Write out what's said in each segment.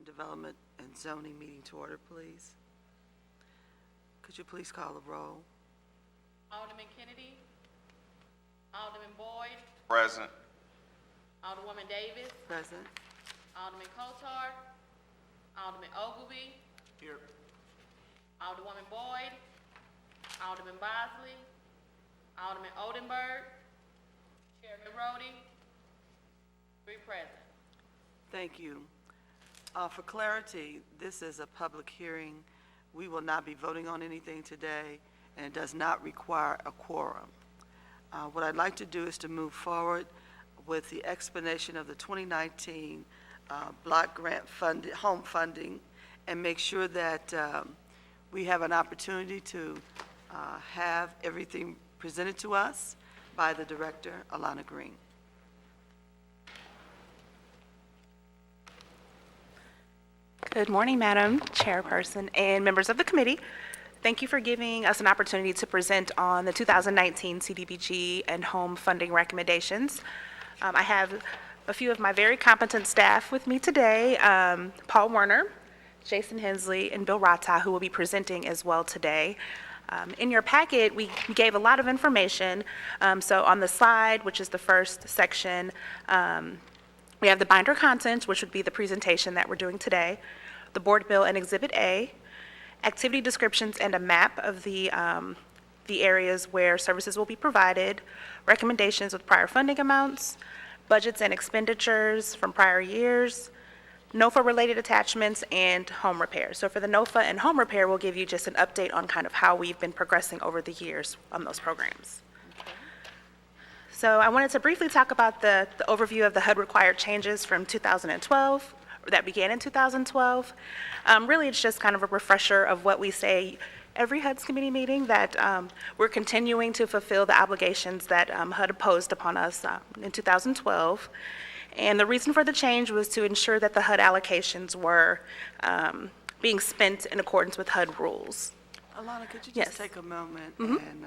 Urban Development and Zoning meeting to order, please. Could you please call the roll? Alderman Kennedy. Alderman Boyd. Present. Alderwoman Davis. Present. Alderman Kotar. Alderman Ogilvy. Here. Alderwoman Boyd. Alderman Bosley. Alderman Oldenburg. Chairman Roddy. 3 present. Thank you. For clarity, this is a public hearing. We will not be voting on anything today, and it does not require a quorum. What I'd like to do is to move forward with the explanation of the 2019 block grant home funding, and make sure that we have an opportunity to have everything presented to us by the director, Alana Green. Good morning, Madam Chairperson and members of the committee. Thank you for giving us an opportunity to present on the 2019 CDBG and home funding recommendations. I have a few of my very competent staff with me today, Paul Werner, Jason Hensley, and Bill Rata, who will be presenting as well today. In your packet, we gave a lot of information. So on the slide, which is the first section, we have the binder contents, which would be the presentation that we're doing today, the board bill and Exhibit A, activity descriptions and a map of the areas where services will be provided, recommendations with prior funding amounts, budgets and expenditures from prior years, NOFA-related attachments, and home repair. So for the NOFA and home repair, we'll give you just an update on kind of how we've been progressing over the years on those programs. So I wanted to briefly talk about the overview of the HUD required changes from 2012, that began in 2012. Really, it's just kind of a refresher of what we say every HUD's committee meeting, that we're continuing to fulfill the obligations that HUD imposed upon us in 2012. And the reason for the change was to ensure that the HUD allocations were being spent in accordance with HUD rules. Alana, could you just Yes. take a moment and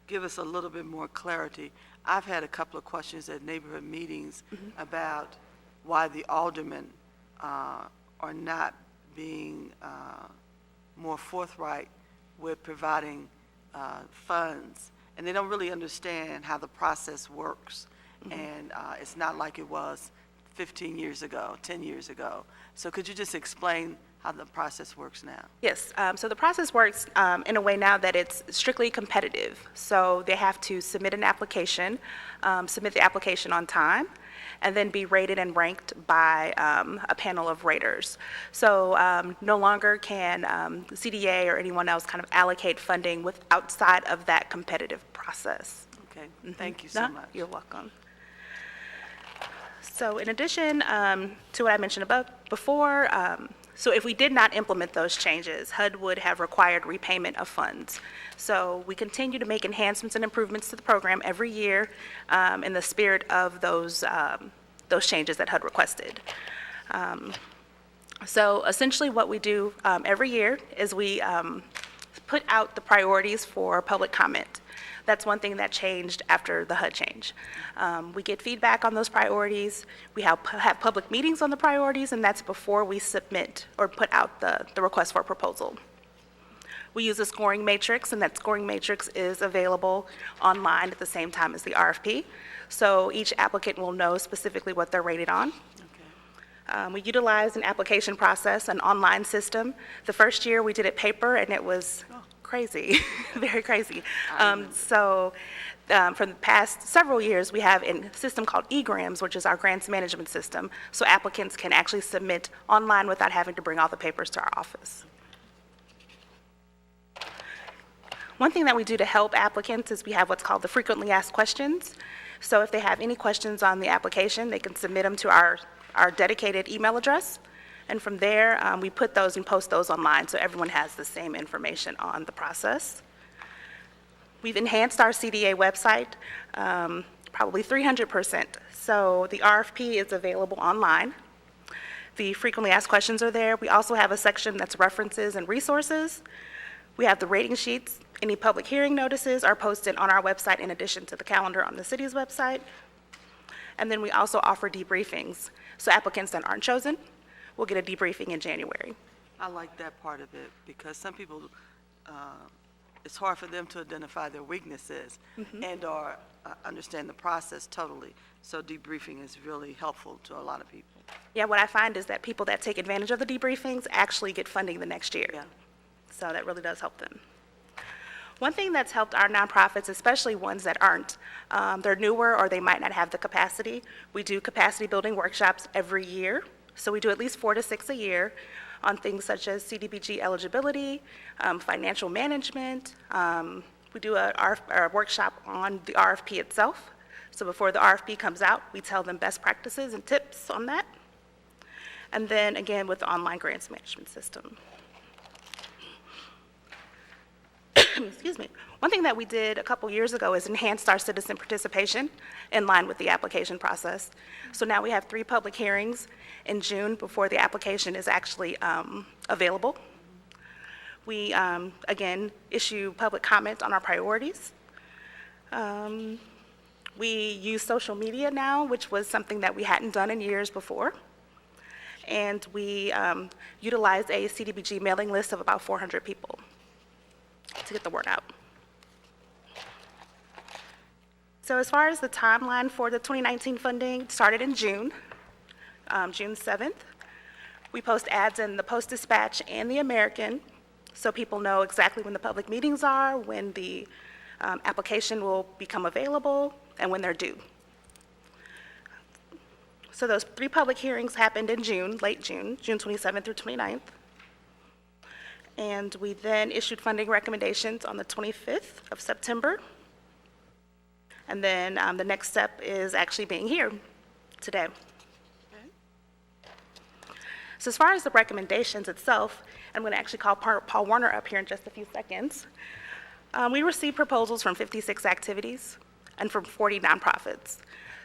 give us a little bit more clarity? I've had a couple of questions at neighborhood meetings about why the aldermen are not being more forthright with providing funds, and they don't really understand how the process works. And it's not like it was 15 years ago, 10 years ago. So could you just explain how the process works now? Yes, so the process works in a way now that it's strictly competitive. So they have to submit an application, submit the application on time, and then be rated and ranked by a panel of raters. So no longer can CDA or anyone else kind of allocate funding outside of that competitive process. Okay, thank you so much. You're welcome. So in addition to what I mentioned before, so if we did not implement those changes, HUD would have required repayment of funds. So we continue to make enhancements and improvements to the program every year in the spirit of those changes that HUD requested. So essentially what we do every year is we put out the priorities for public comment. That's one thing that changed after the HUD change. We get feedback on those priorities. We have public meetings on the priorities, and that's before we submit or put out the request for a proposal. We use a scoring matrix, and that scoring matrix is available online at the same time as the RFP. So each applicant will know specifically what they're rated on. We utilize an application process, an online system. The first year we did it paper, and it was crazy, very crazy. For the past several years, we have a system called eGrams, which is our grants management system, so applicants can actually submit online without having to bring all the papers to our office. One thing that we do to help applicants is we have what's called the frequently asked questions. So if they have any questions on the application, they can submit them to our dedicated email address. And from there, we put those and post those online so everyone has the same information on the process. We've enhanced our CDA website probably 300%. So the RFP is available online. The frequently asked questions are there. We also have a section that's references and resources. We have the rating sheets. Any public hearing notices are posted on our website in addition to the calendar on the city's website. And then we also offer debriefings. So applicants that aren't chosen, we'll get a debriefing in January. I like that part of it because some people, it's hard for them to identify their weaknesses and/or understand the process totally. So debriefing is really helpful to a lot of people. Yeah, what I find is that people that take advantage of the debriefings actually get funding the next year. Yeah. So that really does help them. One thing that's helped our nonprofits, especially ones that aren't, they're newer or they might not have the capacity. We do capacity building workshops every year. So we do at least 4 to 6 a year on things such as CDBG eligibility, financial management. We do a workshop on the RFP itself. So before the RFP comes out, we tell them best practices and tips on that. And then again, with the online grants management system. Excuse me. One thing that we did a couple years ago is enhanced our citizen participation in line with the application process. So now we have 3 public hearings in June before the application is actually available. We, again, issue public comment on our priorities. We use social media now, which was something that we hadn't done in years before. And we utilize a CDBG mailing list of about 400 people to get the word out. So as far as the timeline for the 2019 funding, it started in June, June 7th. We post ads in the Post-Dispatch and the American, so people know exactly when the public meetings are, when the application will become available, and when they're due. So those 3 public hearings happened in June, late June, June 27th through 29th. And we then issued funding recommendations on the 25th of September. And then the next step is actually being here today. So as far as the recommendations itself, I'm going to actually call Paul Warner up here in just a few seconds. We received proposals from 56 activities and from 40 nonprofits.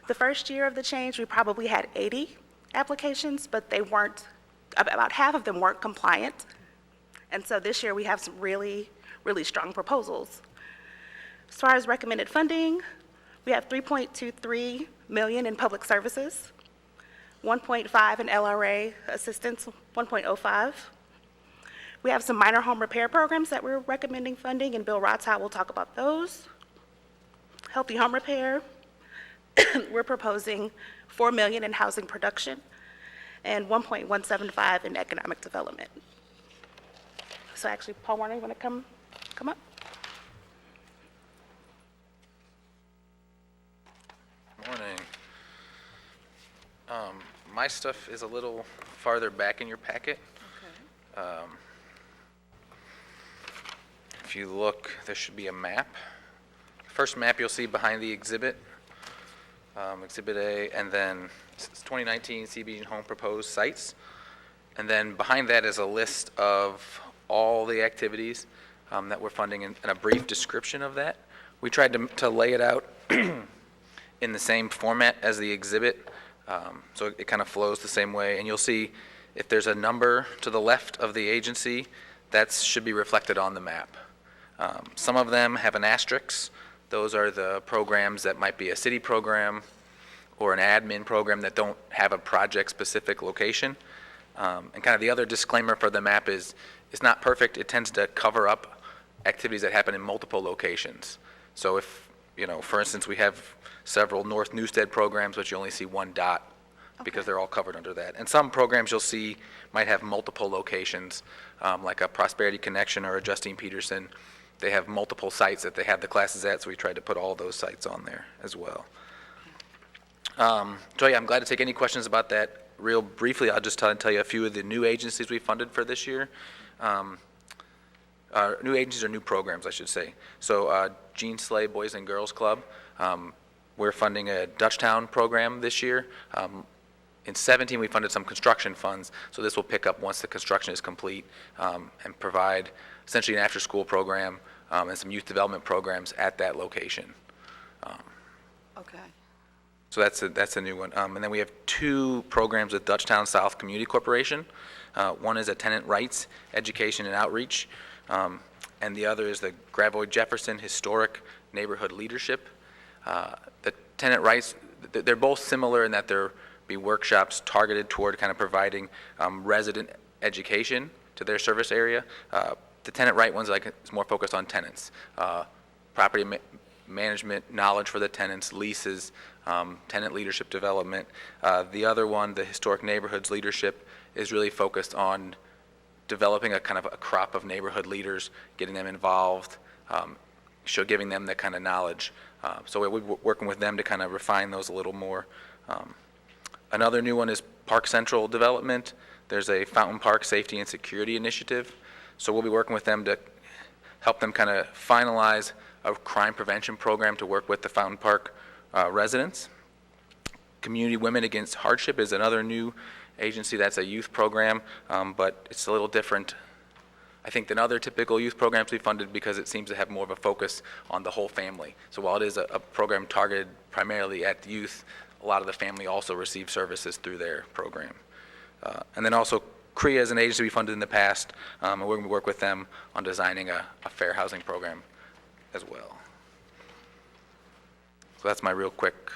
The first year of the change, we probably had 80 applications, but they weren't, about half of them weren't compliant. And so this year we have some really, really strong proposals. As far as recommended funding, we have $3.23 million in public services, 1.5 in LRA assistance, 1.05. We have some minor home repair programs that we're recommending funding, and Bill Rotow will talk about those. Healthy home repair, we're proposing $4 million in housing production and 1.175 in economic development. So actually, Paul Warner, you want to come up? Morning. My stuff is a little farther back in your packet. Okay. If you look, there should be a map. First map you'll see behind the exhibit, Exhibit A, and then it's 2019 CB home proposed sites. And then behind that is a list of all the activities that we're funding and a brief description of that. We tried to lay it out in the same format as the exhibit, so it kind of flows the same way. And you'll see if there's a number to the left of the agency, that should be reflected on the map. Some of them have an asterisk. Those are the programs that might be a city program or an admin program that don't have a project-specific location. And kind of the other disclaimer for the map is it's not perfect. It tends to cover up activities that happen in multiple locations. So if, for instance, we have several North Newstead programs, but you only see one dot because they're all covered under that. And some programs you'll see might have multiple locations, like a Prosperity Connection or a Justine Peterson. They have multiple sites that they have the classes at, so we tried to put all those sites on there as well. So yeah, I'm glad to take any questions about that. Real briefly, I'll just tell you a few of the new agencies we funded for this year. New agencies or new programs, I should say. So Jean Slay Boys and Girls Club, we're funding a Dutchtown program this year. In 17, we funded some construction funds, so this will pick up once the construction is complete and provide essentially an after-school program and some youth development programs at that location. Okay. So that's a new one. And then we have 2 programs with Dutchtown South Community Corporation. One is a tenant rights education and outreach, and the other is the Gravois Jefferson Historic Neighborhood Leadership. The tenant rights, they're both similar in that they're be workshops targeted toward kind of providing resident education to their service area. The tenant right ones is more focused on tenants, property management knowledge for the tenants, leases, tenant leadership development. The other one, the historic neighborhoods leadership, is really focused on developing a kind of a crop of neighborhood leaders, getting them involved, giving them that kind of knowledge. So we're working with them to kind of refine those a little more. Another new one is Park Central development. There's a Fountain Park Safety and Security Initiative. So we'll be working with them to help them kind of finalize a crime prevention program to work with the Fountain Park residents. Community Women Against Hardship is another new agency. That's a youth program, but it's a little different, I think, than other typical youth programs we funded because it seems to have more of a focus on the whole family. So while it is a program targeted primarily at youth, a lot of the family also receive services through their program. And then also CREA is an agency we funded in the past, and we're going to work with them on designing a fair housing program as well. So that's my real quick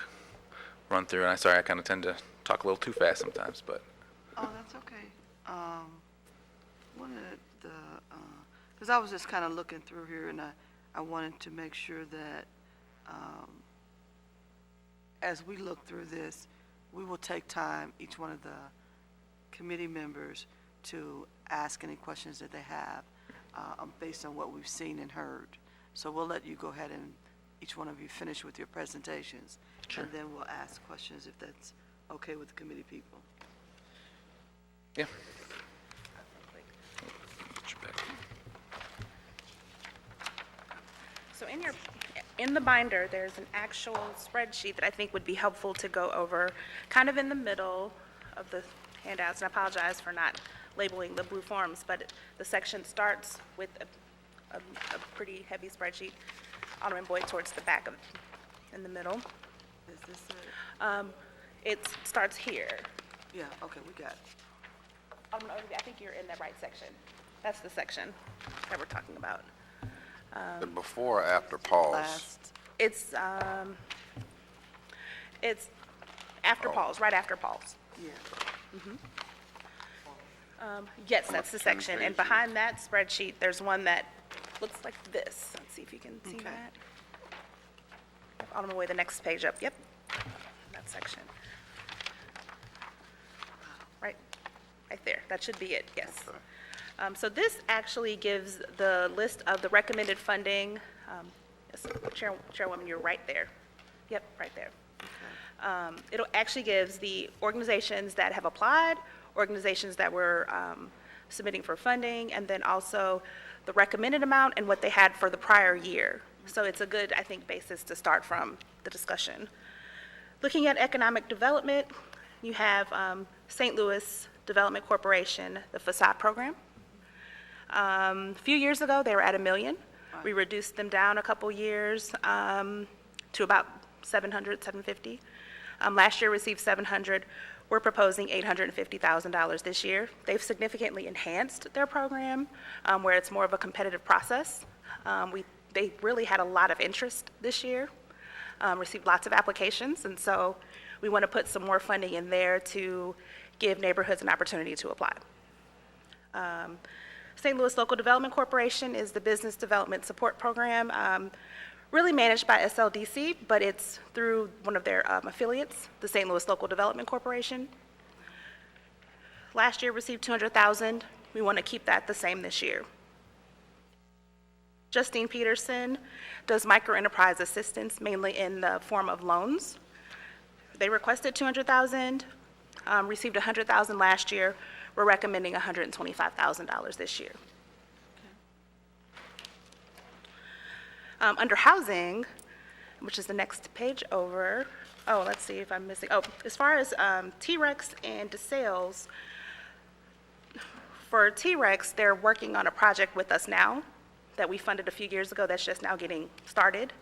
run through, and I'm sorry I kind of tend to talk a little too fast sometimes, but. Oh, that's okay. One of the, because I was just kind of looking through here, and I wanted to make sure that as we look through this, we will take time, each one of the committee members, to ask any questions that they have based on what we've seen and heard. So we'll let you go ahead and each one of you finish with your presentations. Sure. And then we'll ask questions if that's okay with the committee people. Yeah. So in the binder, there's an actual spreadsheet that I think would be helpful to go over, kind of in the middle of the handouts. And I apologize for not labeling the blue forms, but the section starts with a pretty heavy spreadsheet. Alderman Boyd towards the back of, in the middle. Is this it? It starts here. Yeah, okay, we got it. Alderman Ogilvy, I think you're in that right section. That's the section that we're talking about. The before or after pause? Last, It's after pause, right after pause. yeah. Yes, that's the section. And behind that spreadsheet, there's one that looks like this. Let's see if you can see Okay. that. Alderman Boyd, the next page up. Yep, that section. Right there. That should be it, yes. Okay. So this actually gives the list of the recommended funding. Yes, Chairwoman, you're right there. Yep, right there. It actually gives the organizations that have applied, organizations that were submitting for funding, and then also the recommended amount and what they had for the prior year. So it's a good, I think, basis to start from the discussion. Looking at economic development, you have St. Louis Development Corporation, the facade program. A few years ago, they were at $1 million. We reduced them down a couple years to about $700,000, $750,000. Last year received $700,000. We're proposing $850,000 this year. They've significantly enhanced their program where it's more of a competitive process. They really had a lot of interest this year, received lots of applications, and so we want to put some more funding in there to give neighborhoods an opportunity to apply. St. Louis Local Development Corporation is the business development support program, really managed by SLDC, but it's through one of their affiliates, the St. Louis Local Development Corporation. Last year received $200,000. We want to keep that the same this year. Justine Peterson does microenterprise assistance, mainly in the form of loans. They requested $200,000, received $100,000 last year. We're recommending $125,000 this year. Under housing, which is the next page over, let's see if I'm missing. As far as T-Rex and DeSales, for T-Rex, they're working on a project with us now that we funded a few years ago that's just now getting started.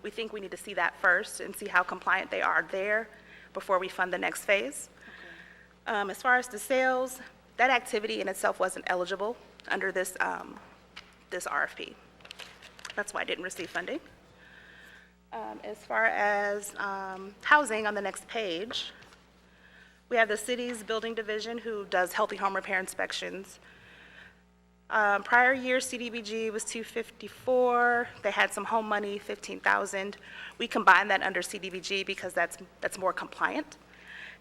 We think we need to see that first and see how compliant they are there before we fund the next phase. As far as DeSales, that activity in itself wasn't eligible under this RFP. That's why I didn't receive funding. As far as housing on the next page, We have the city's building division who does healthy home repair inspections. Prior year CDBG was 254. They had some home money, 15,000. We combined that under CDBG because that's more compliant.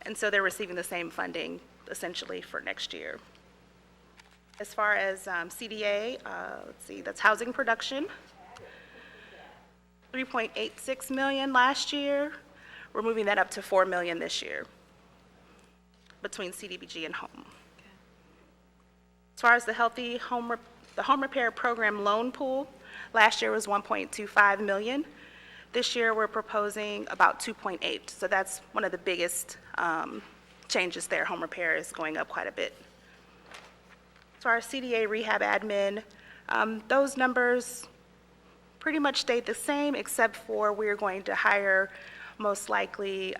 And so they're receiving the same funding essentially for next year. As far as CDA, let's see, that's housing production. 3.86 million last year. We're moving that up to 4 million this year between CDBG and home. As far as the healthy home repair program loan pool, last year was 1.25 million. This year we're proposing about 2.8. So that's one of the biggest changes there. Home repair is going up quite a bit. As far as CDA rehab admin, those numbers pretty much stayed the same, except for we're going to hire most likely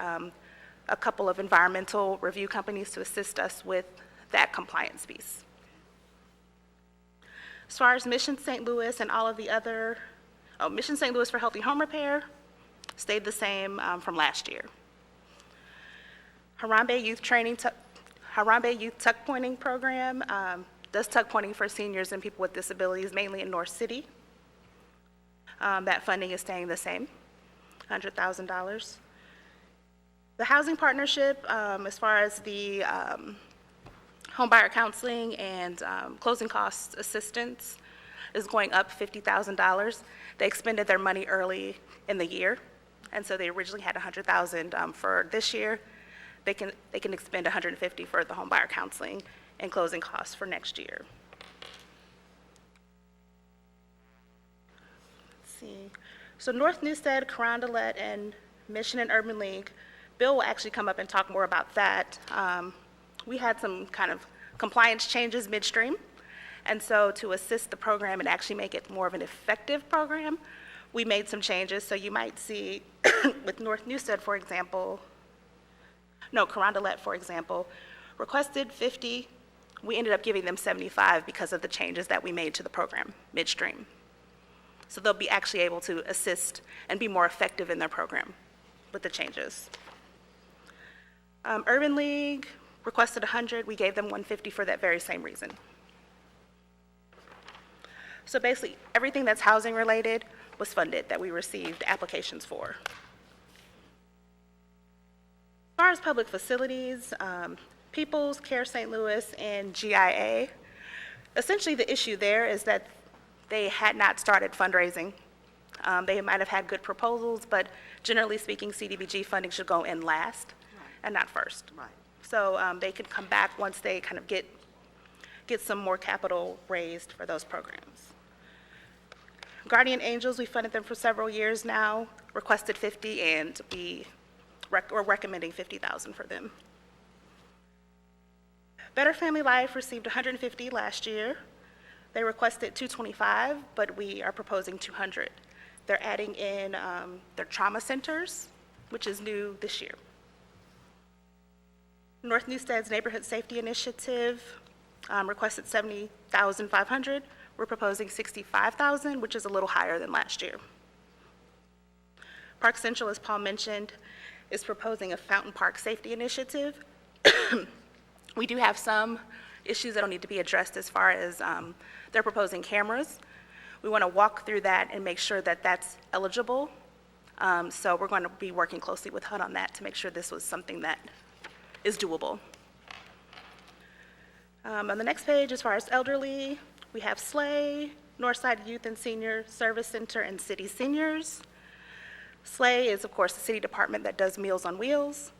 a couple of environmental review companies to assist us with that compliance piece. As far as Mission St. Louis and all of the other, Mission St. Louis for healthy home repair stayed the same from last year. Harambe Youth Tuck Pointing Program does tuck pointing for seniors and people with disabilities, mainly in North City. That funding is staying the same, $100,000. The housing partnership, as far as the home buyer counseling and closing costs assistance, is going up $50,000. They expended their money early in the year, and so they originally had $100,000 for this year. They can expend $150,000 for the home buyer counseling and closing costs for next year. Let's see. So North Newstead, Carondelet, and Mission and Urban League, Bill will actually come up and talk more about that. We had some kind of compliance changes midstream, and so to assist the program and actually make it more of an effective program, we made some changes. So you might see with North Newstead, for example, Carondelet, for example, requested 50. We ended up giving them 75 because of the changes that we made to the program midstream. So they'll be actually able to assist and be more effective in their program with the changes. Urban League requested 100. We gave them 150 for that very same reason. So basically, everything that's housing related was funded that we received applications for. As far as public facilities, People's, Care St. Louis, and GIA, essentially the issue there is that they had not started fundraising. They might have had good proposals, but generally speaking, CDBG funding should go in last and not first. Right. So they can come back once they kind of get some more capital raised for those programs. Guardian Angels, we funded them for several years now, requested 50, and we're recommending 50,000 for them. Better Family Life received 150 last year. They requested 225, but we are proposing 200. They're adding in their trauma centers, which is new this year. North Newstead's Neighborhood Safety Initiative requested 70,500. We're proposing 65,000, which is a little higher than last year. Park Central, as Paul mentioned, is proposing a Fountain Park Safety Initiative. We do have some issues that will need to be addressed as far as they're proposing cameras. We want to walk through that and make sure that that's eligible. So we're going to be working closely with HUD on that to make sure this was something that is doable. On the next page, as far as elderly, we have SLAY, Northside Youth and Senior Service Center, and City Seniors. SLAY is, of course, the city department that does Meals on Wheels.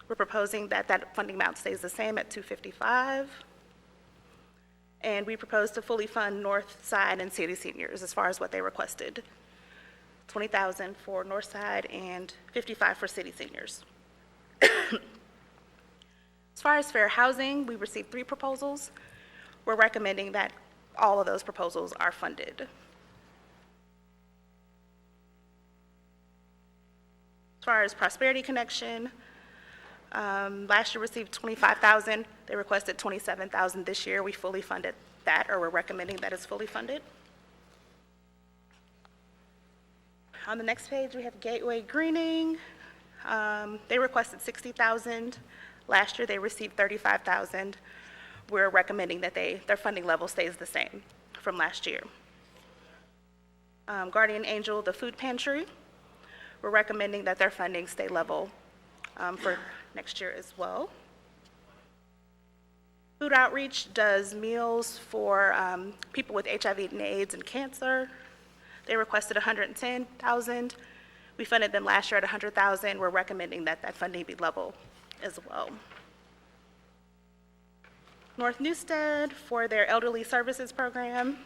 We're proposing that that funding amount stays the same at 255. And we propose to fully fund Northside and City Seniors as far as what they requested. 20,000 for Northside and 55 for City Seniors. As far as fair housing, we received 3 proposals. We're recommending that all of those proposals are funded. As far as Prosperity Connection, last year received 25,000. They requested 27,000 this year. We fully funded that, or we're recommending that it's fully funded. On the next page, we have Gateway Greening. They requested 60,000. Last year, they received $35,000. We're recommending that their funding level stays the same from last year. Guardian Angel, the food pantry, we're recommending that their funding stay level for next year as well. Food Outreach does meals for people with HIV and AIDS and cancer. They requested $110,000. We funded them last year at $100,000. We're recommending that that funding be level as well. North Newstead for their elderly services program,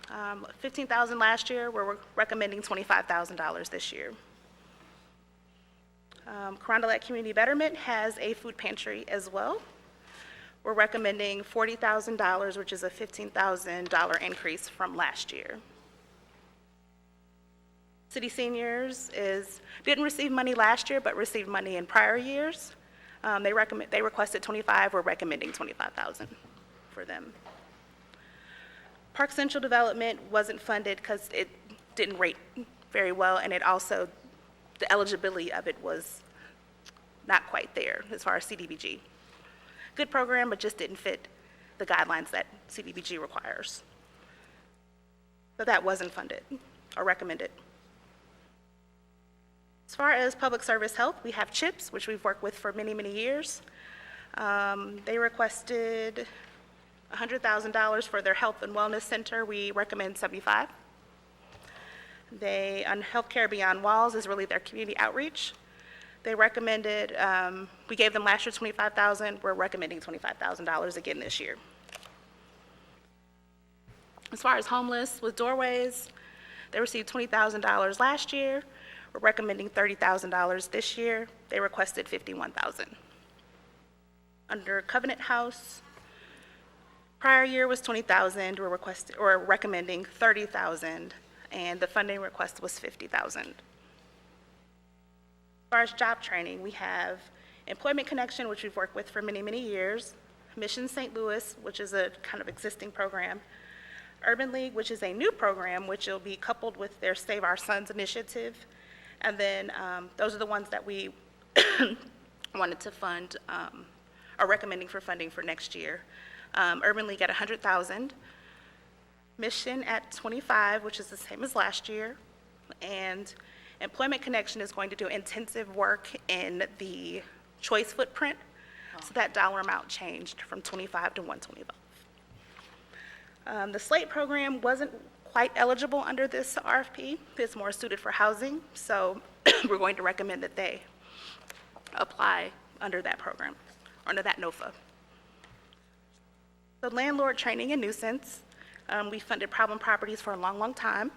$15,000 last year. We're recommending $25,000 this year. Carondelet Community Betterment has a food pantry as well. We're recommending $40,000, which is a $15,000 increase from last year. City Seniors didn't receive money last year, but received money in prior years. They requested $25,000. We're recommending $25,000 for them. Park Central Development wasn't funded because it didn't rate very well, and it also, the eligibility of it was not quite there as far as CDBG. Good program, but just didn't fit the guidelines that CDBG requires. So that wasn't funded or recommended. As far as public service health, we have CHIPS, which we've worked with for many, many years. They requested $100,000 for their health and wellness center. We recommend $75,000. On Healthcare Beyond Walls is really their community outreach. They recommended, we gave them last year $25,000. We're recommending $25,000 again this year. As far as homeless with Doorways, they received $20,000 last year. We're recommending $30,000 this year. They requested $51,000. Under Covenant House, prior year was $20,000. We're recommending $30,000, and the funding request was $50,000. As far as job training, we have Employment Connection, which we've worked with for many, many years, Mission St. Louis, which is a kind of existing program, Urban League, which is a new program, which will be coupled with their Save Our Sons initiative. And then those are the ones that we wanted to fund, are recommending for funding for next year. Urban League at $100,000, Mission at $25,000, which is the same as last year, and Employment Connection is going to do intensive work in the choice footprint, so that dollar amount changed from $25,000 to $125,000. The SLATE program wasn't quite eligible under this RFP. It's more suited for housing, so we're going to recommend that they apply under that program, under that NOFA. The landlord training and nuisance, we funded problem properties for a long, long time.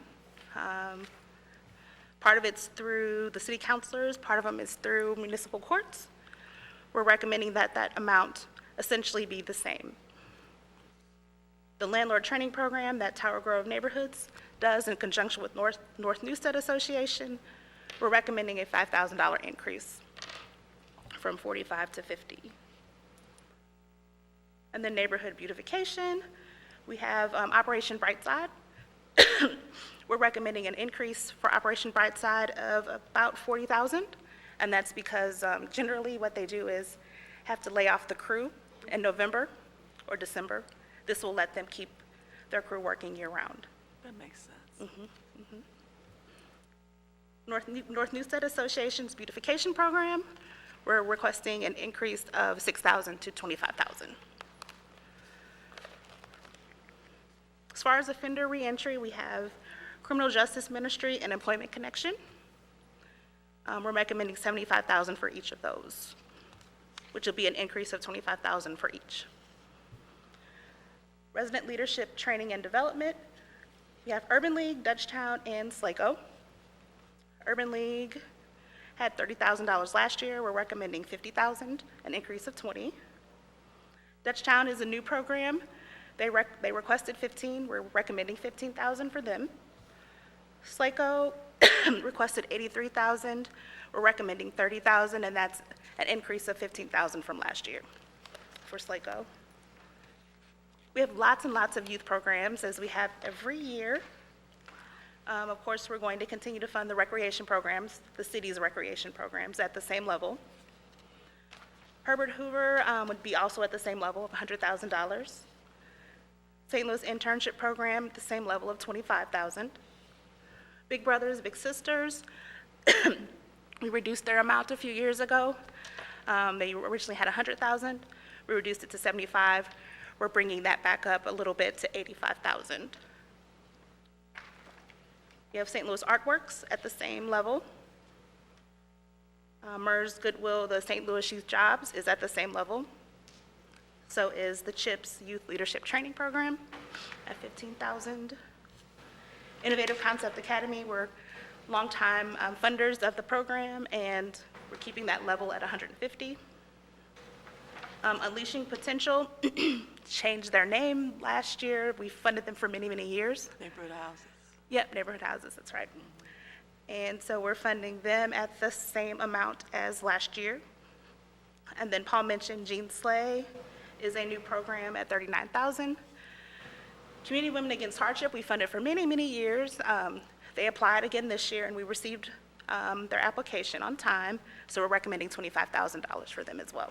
Part of it's through the city councilors, part of them is through municipal courts. We're recommending that that amount essentially be the same. The landlord training program that Tower Grove Neighborhoods does in conjunction with North Newstead Association, we're recommending a $5,000 increase from $45,000 to $50,000. And then neighborhood beautification, we have Operation Brightside. We're recommending an increase for Operation Brightside of about $40,000, and that's because generally what they do is have to lay off the crew in November or December. This will let them keep their crew working year-round. That makes sense. North Newstead Association's beautification program, we're requesting an increase of $6,000 to $25,000. As far as offender reentry, we have Criminal Justice Ministry and Employment Connection. We're recommending $75,000 for each of those, which will be an increase of $25,000 for each. Resident Leadership Training and Development, we have Urban League, Dutchtown, and SLACO. Urban League had $30,000 last year. We're recommending $50,000, an increase of $20,000. Dutchtown is a new program. They requested $15,000. We're recommending $15,000 for them. SLACO requested $83,000. We're recommending $30,000, and that's an increase of $15,000 from last year for SLACO. We have lots and lots of youth programs, as we have every year. Of course, we're going to continue to fund the recreation programs, the city's recreation programs, at the same level. Herbert Hoover would be also at the same level of $100,000. St. Louis Internship Program at the same level of $25,000. Big Brothers Big Sisters, we reduced their amount a few years ago. They originally had $100,000. We reduced it to $75,000. We're bringing that back up a little bit to $85,000. You have St. Louis Artworks at the same level. MERS Goodwill, the St. Louis Youth Jobs, is at the same level. So is the CHIPS Youth Leadership Training Program at $15,000. Innovative Concept Academy, we're longtime funders of the program, and we're keeping that level at $150,000. Unleashing Potential changed their name last year. We funded them for many, many years. Neighborhood houses. Yep, neighborhood houses, that's right. And so we're funding them at the same amount as last year. And then Paul mentioned Jean Slay is a new program at $39,000. Community Women Against Hardship, we funded for many, many years. They applied again this year, and we received their application on time, so we're recommending $25,000 for them as well.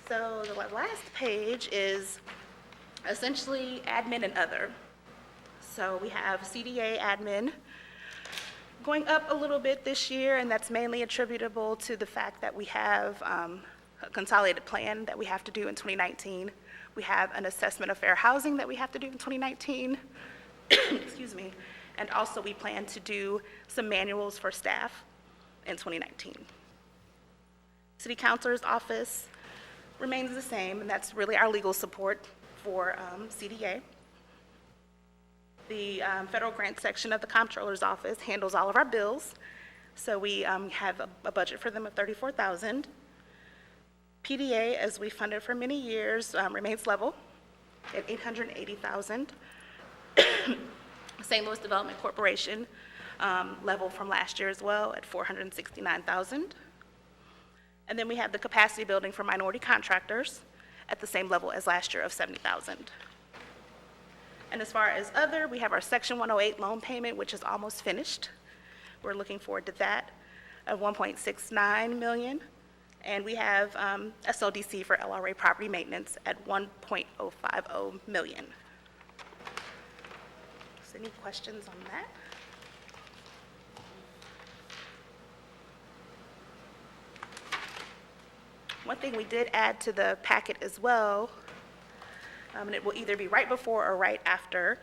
So the last page is essentially admin and other. So we have CDA admin going up a little bit this year, and that's mainly attributable to the fact that we have a consolidated plan that we have to do in 2019. We have an assessment of fair housing that we have to do in 2019. Excuse me. And also we plan to do some manuals for staff in 2019. City Councilor's office remains the same, and that's really our legal support for CDA. The federal grant section of the Comptroller's office handles all of our bills, so we have a budget for them of $34,000. PDA, as we funded for many years, remains level at $880,000. St. Louis Development Corporation, level from last year as well at $469,000. And then we have the capacity building for minority contractors at the same level as last year of $70,000. And as far as other, we have our Section 108 loan payment, which is almost finished. We're looking forward to that, of $1.69 million. And we have SLDC for LRA property maintenance at $1.050 million. So any questions on that? One thing we did add to the packet as well, and it will either be right before or right after,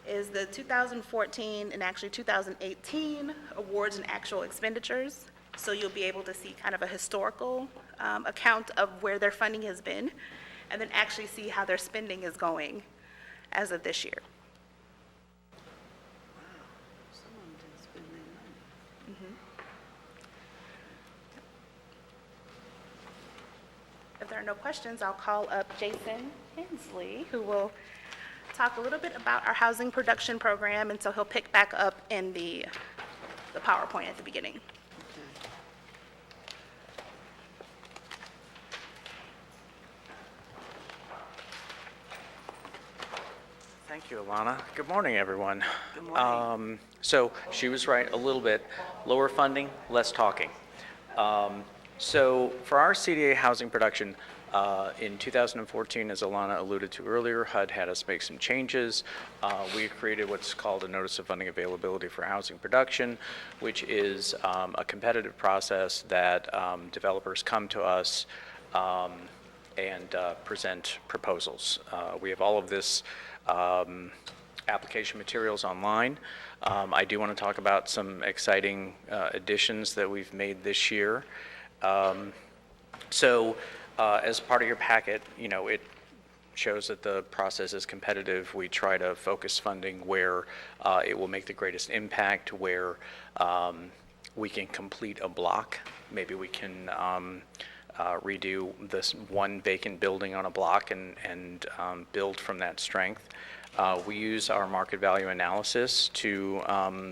is the 2014 and actually 2018 awards and actual expenditures. So you'll be able to see kind of a historical account of where their funding has been, and then actually see how their spending is going as of this year. Someone did spend their money. If there are no questions, I'll call up Jason Hensley, who will talk a little bit about our housing production program, and so he'll pick back up in the PowerPoint at the beginning. Thank you, Alana. Good morning, everyone. Good morning. So she was right a little bit. Lower funding, less talking. So for our CDA housing production, in 2014, as Alana alluded to earlier, HUD had us make some changes. We created what's called a Notice of Funding Availability for Housing Production, which is a competitive process that developers come to us and present proposals. We have all of this application materials online. I do want to talk about some exciting additions that we've made this year. As part of your packet, it shows that the process is competitive. We try to focus funding where it will make the greatest impact, where we can complete a block. Maybe we can redo this one vacant building on a block and build from that strength. We use our market value analysis to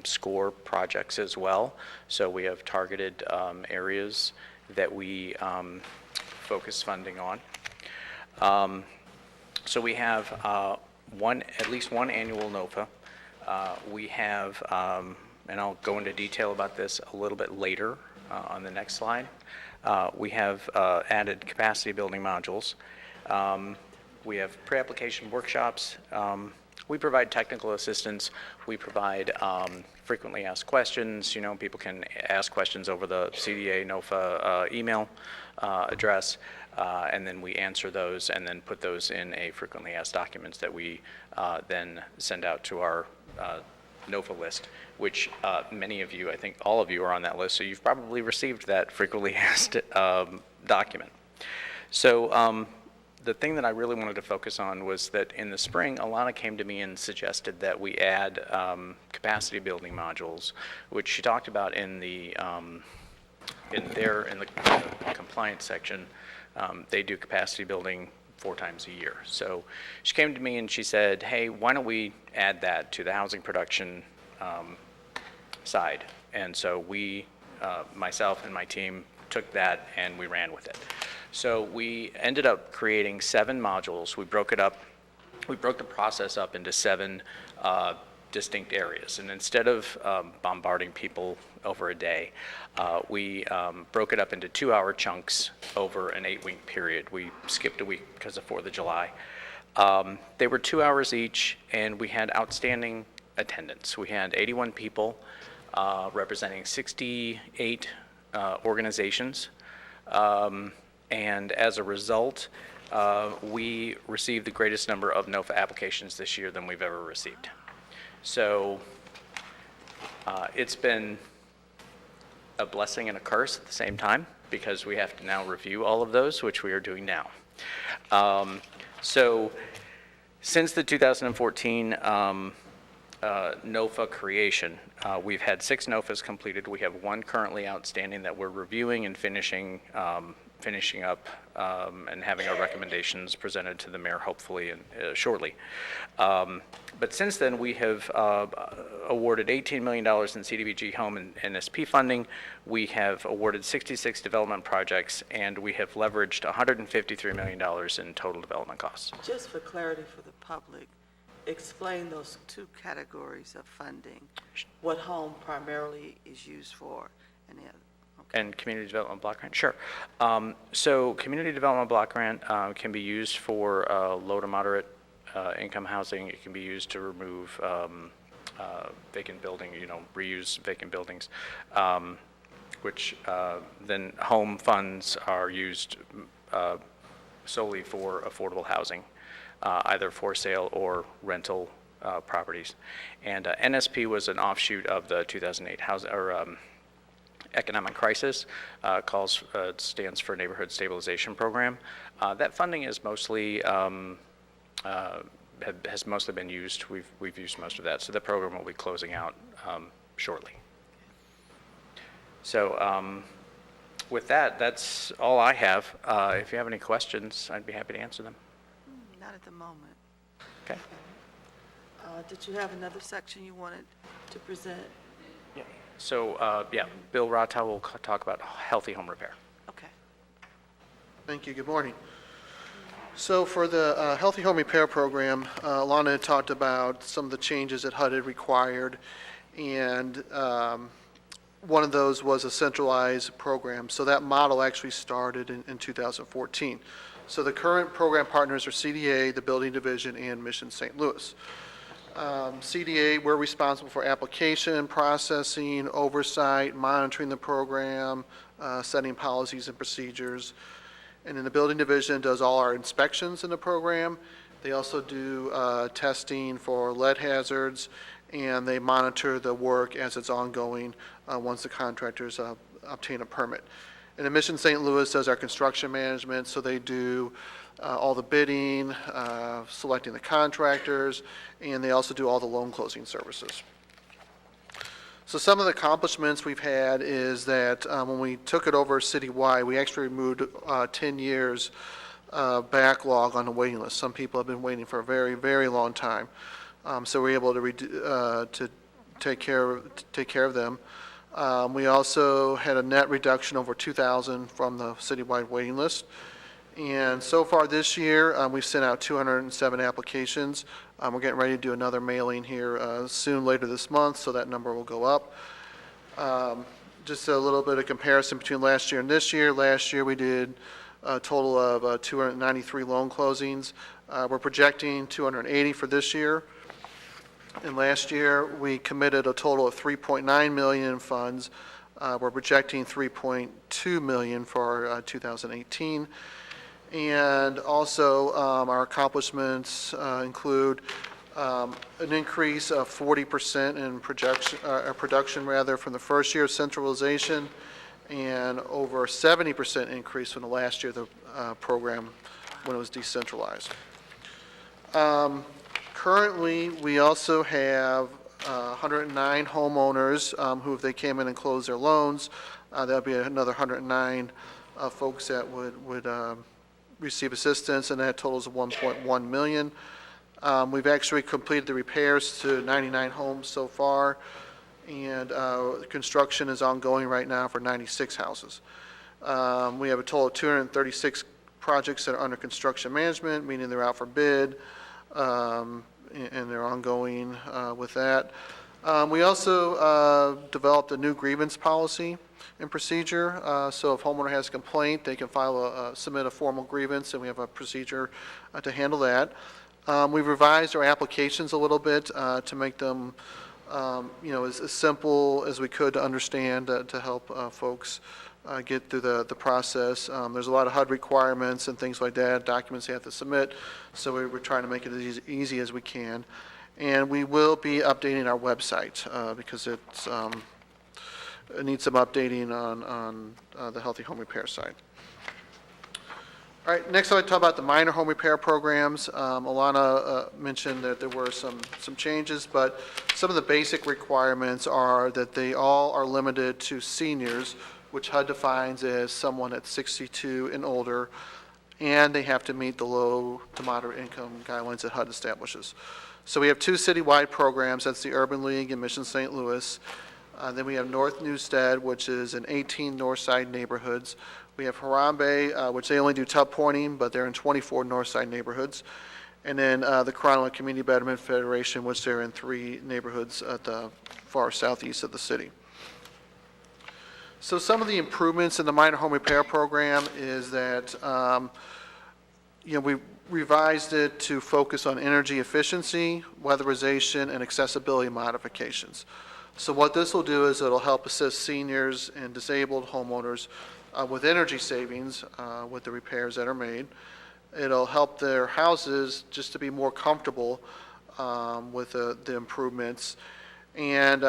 score projects as well. So we have targeted areas that we focus funding on. So we have at least one annual NOFA. We have, and I'll go into detail about this a little bit later on the next slide. We have added capacity building modules. We have pre-application workshops. We provide technical assistance. We provide frequently asked questions. You know, people can ask questions over the CDA NOFA email address, and then we answer those and then put those in a frequently asked documents that we then send out to our NOFA list, which many of you, I think all of you are on that list, so you've probably received that frequently asked document. So the thing that I really wanted to focus on was that in the spring, Alana came to me and suggested that we add capacity building modules, which she talked about in the compliance section. They do capacity building 4 times a year. So she came to me and she said, hey, why don't we add that to the housing production side? And so we, myself and my team, took that and we ran with it. So we ended up creating 7 modules. We broke it up. We broke the process up into 7 distinct areas. And instead of bombarding people over a day, we broke it up into 2-hour chunks over an 8-week period. We skipped a week because of 4th of July. They were 2 hours each, and we had outstanding attendance. We had 81 people representing 68 organizations. And as a result, we received the greatest number of NOFA applications this year than we've ever received. So it's been a blessing and a curse at the same time, because we have to now review all of those, which we are doing now. So since the 2014 NOFA creation, we've had 6 NOFAs completed. We have 1 currently outstanding that we're reviewing and finishing up and having our recommendations presented to the mayor hopefully shortly. But since then, we have awarded $18 million in CDBG home and NSP funding. We have awarded 66 development projects, and we have leveraged $153 million in total development costs. Just for clarity for the public, explain those 2 categories of funding. What home primarily is used for, and the other. Okay. And community development block grant, sure. So community development block grant can be used for low to moderate income housing. It can be used to remove vacant building, reuse vacant buildings, which then home funds are used solely for affordable housing, either for sale or rental properties. And NSP was an offshoot of the 2008 economic crisis, stands for Neighborhood Stabilization Program. That funding is mostly has mostly been used. We've used most of that, so the program will be closing out shortly. So with that, that's all I have. If you have any questions, I'd be happy to answer them. Not at the moment. Okay. Did you have another section you wanted to present? Yeah. So, Bill Rata will talk about healthy home repair. Okay. Thank you. Good morning. So for the Healthy Home Repair Program, Alana had talked about some of the changes that HUD had required, and one of those was a centralized program. So that model actually started in 2014. So the current program partners are CDA, the Building Division, and Mission St. Louis. CDA, we're responsible for application, processing, oversight, monitoring the program, setting policies and procedures. And then the Building Division does all our inspections in the program. They also do testing for lead hazards, and they monitor the work as it's ongoing once the contractors obtain a permit. And the Mission St. Louis does our construction management, so they do all the bidding, selecting the contractors, and they also do all the loan closing services. So some of the accomplishments we've had is that when we took it over citywide, we actually removed 10 years backlog on the waiting list. Some people have been waiting for a very, very long time. So we're able to take care of them. We also had a net reduction over 2,000 from the citywide waiting list. And so far this year, we've sent out 207 applications. We're getting ready to do another mailing here soon later this month, so that number will go up. just a little bit of comparison between last year and this year. Last year, we did a total of 293 loan closings. We're projecting 280 for this year. And last year, we committed a total of $3.9 million in funds. We're projecting $3.2 million for 2018. And also, our accomplishments include an increase of 40% in production from the first year of centralization, and over 70% increase from the last year of the program when it was decentralized. Currently, we also have 109 homeowners who, if they came in and closed their loans, that would be another 109 folks that would receive assistance, and that totals of $1.1 million. We've actually completed the repairs to 99 homes so far, and construction is ongoing right now for 96 houses. We have a total of 236 projects that are under construction management, meaning they're out for bid, and they're ongoing with that. We also developed a new grievance policy and procedure. So if homeowner has a complaint, they can submit a formal grievance, and we have a procedure to handle that. We've revised our applications a little bit to make them, as simple as we could to understand, to help folks get through the process. There's a lot of HUD requirements and things like that, documents they have to submit, so we're trying to make it as easy as we can. And we will be updating our website because it needs some updating on the Healthy Home Repair side. All right, next I'd like to talk about the minor home repair programs. Alana mentioned that there were some changes, but some of the basic requirements are that they all are limited to seniors, which HUD defines as someone at 62 and older, and they have to meet the low to moderate income guidelines that HUD establishes. So we have two citywide programs. That's the Urban League in Mission St. Louis. Then we have North Newstead, which is in 18 Northside neighborhoods. We have Harambe, which they only do tub pointing, but they're in 24 Northside neighborhoods. And then the Cronwell Community Betterment Federation, which they're in 3 neighborhoods at the far southeast of the city. So some of the improvements in the minor home repair program is that, we revised it to focus on energy efficiency, weatherization, and accessibility modifications. So what this will do is it'll help assist seniors and disabled homeowners with energy savings with the repairs that are made. It'll help their houses just to be more comfortable with the improvements. And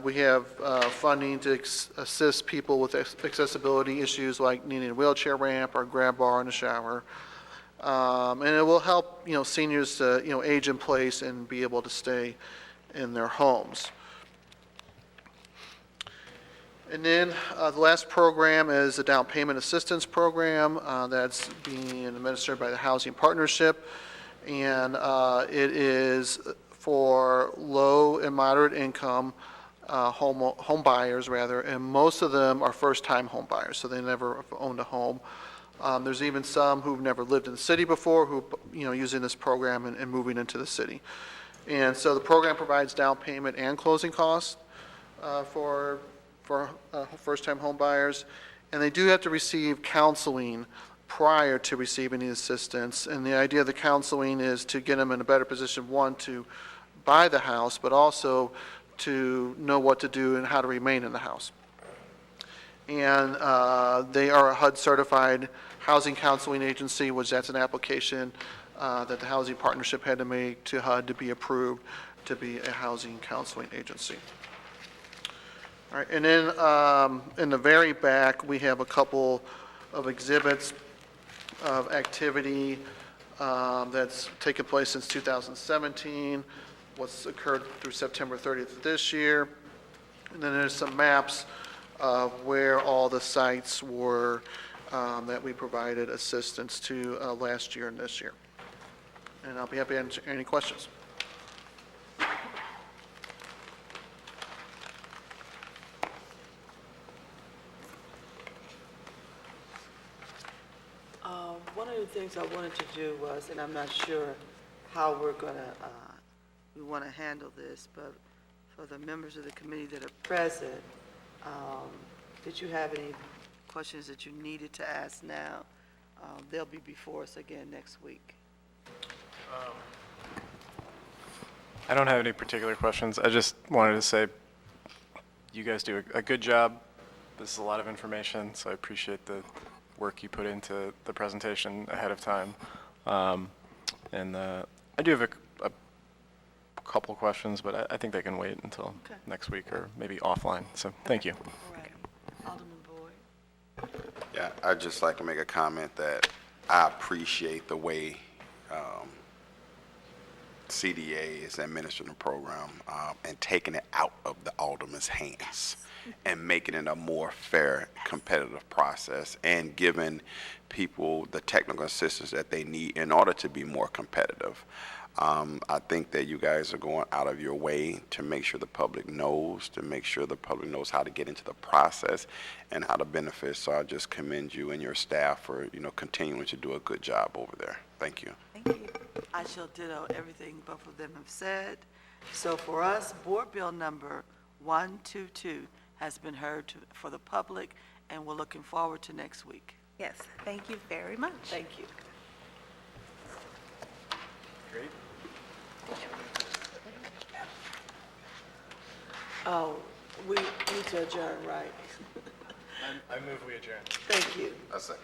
we have funding to assist people with accessibility issues like needing a wheelchair ramp or a grab bar in the shower. And it will help, seniors to, age in place and be able to stay in their homes. And then the last program is the down payment assistance program that's being administered by the Housing Partnership. And it is for low and moderate income home buyers, and most of them are first-time home buyers, so they never owned a home. There's even some who've never lived in the city before who, using this program and moving into the city. And so the program provides down payment and closing costs for first-time home buyers, and they do have to receive counseling prior to receiving the assistance. And the idea of the counseling is to get them in a better position, one, to buy the house, but also to know what to do and how to remain in the house. And they are a HUD-certified housing counseling agency, which that's an application that the Housing Partnership had to make to HUD to be approved to be a housing counseling agency. All right, and then in the very back, we have a couple of exhibits of activity that's taken place since 2017, what's occurred through September 30th of this year. And then there's some maps of where all the sites were that we provided assistance to last year and this year. And I'll be happy to answer any questions. One of the things I wanted to do was, and I'm not sure how we want to handle this, but for the members of the committee that are present, Did you have any questions that you needed to ask now? They'll be before us again next week. I don't have any particular questions. I just wanted to say you guys do a good job. This is a lot of information, so I appreciate the work you put into the presentation ahead of time. I do have a couple questions, but I think they can wait until Okay. next week or maybe offline. So thank you. All right. Alderman Boyd? Yeah, I'd just like to make a comment that I appreciate the way CDA is administering the program and taking it out of the alderman's hands and making it a more fair, competitive process and giving people the technical assistance that they need in order to be more competitive. I think that you guys are going out of your way to make sure the public knows, how to get into the process and how to benefit. So I just commend you and your staff for, continuing to do a good job over there. Thank you. Thank you. I shall ditto everything both of them have said. So for us, Board Bill number 122 has been heard for the public, and we're looking forward to next week. Yes, thank you very much. Thank you. Great. Oh, we need to adjourn, right? I move we adjourn. Thank you. A second.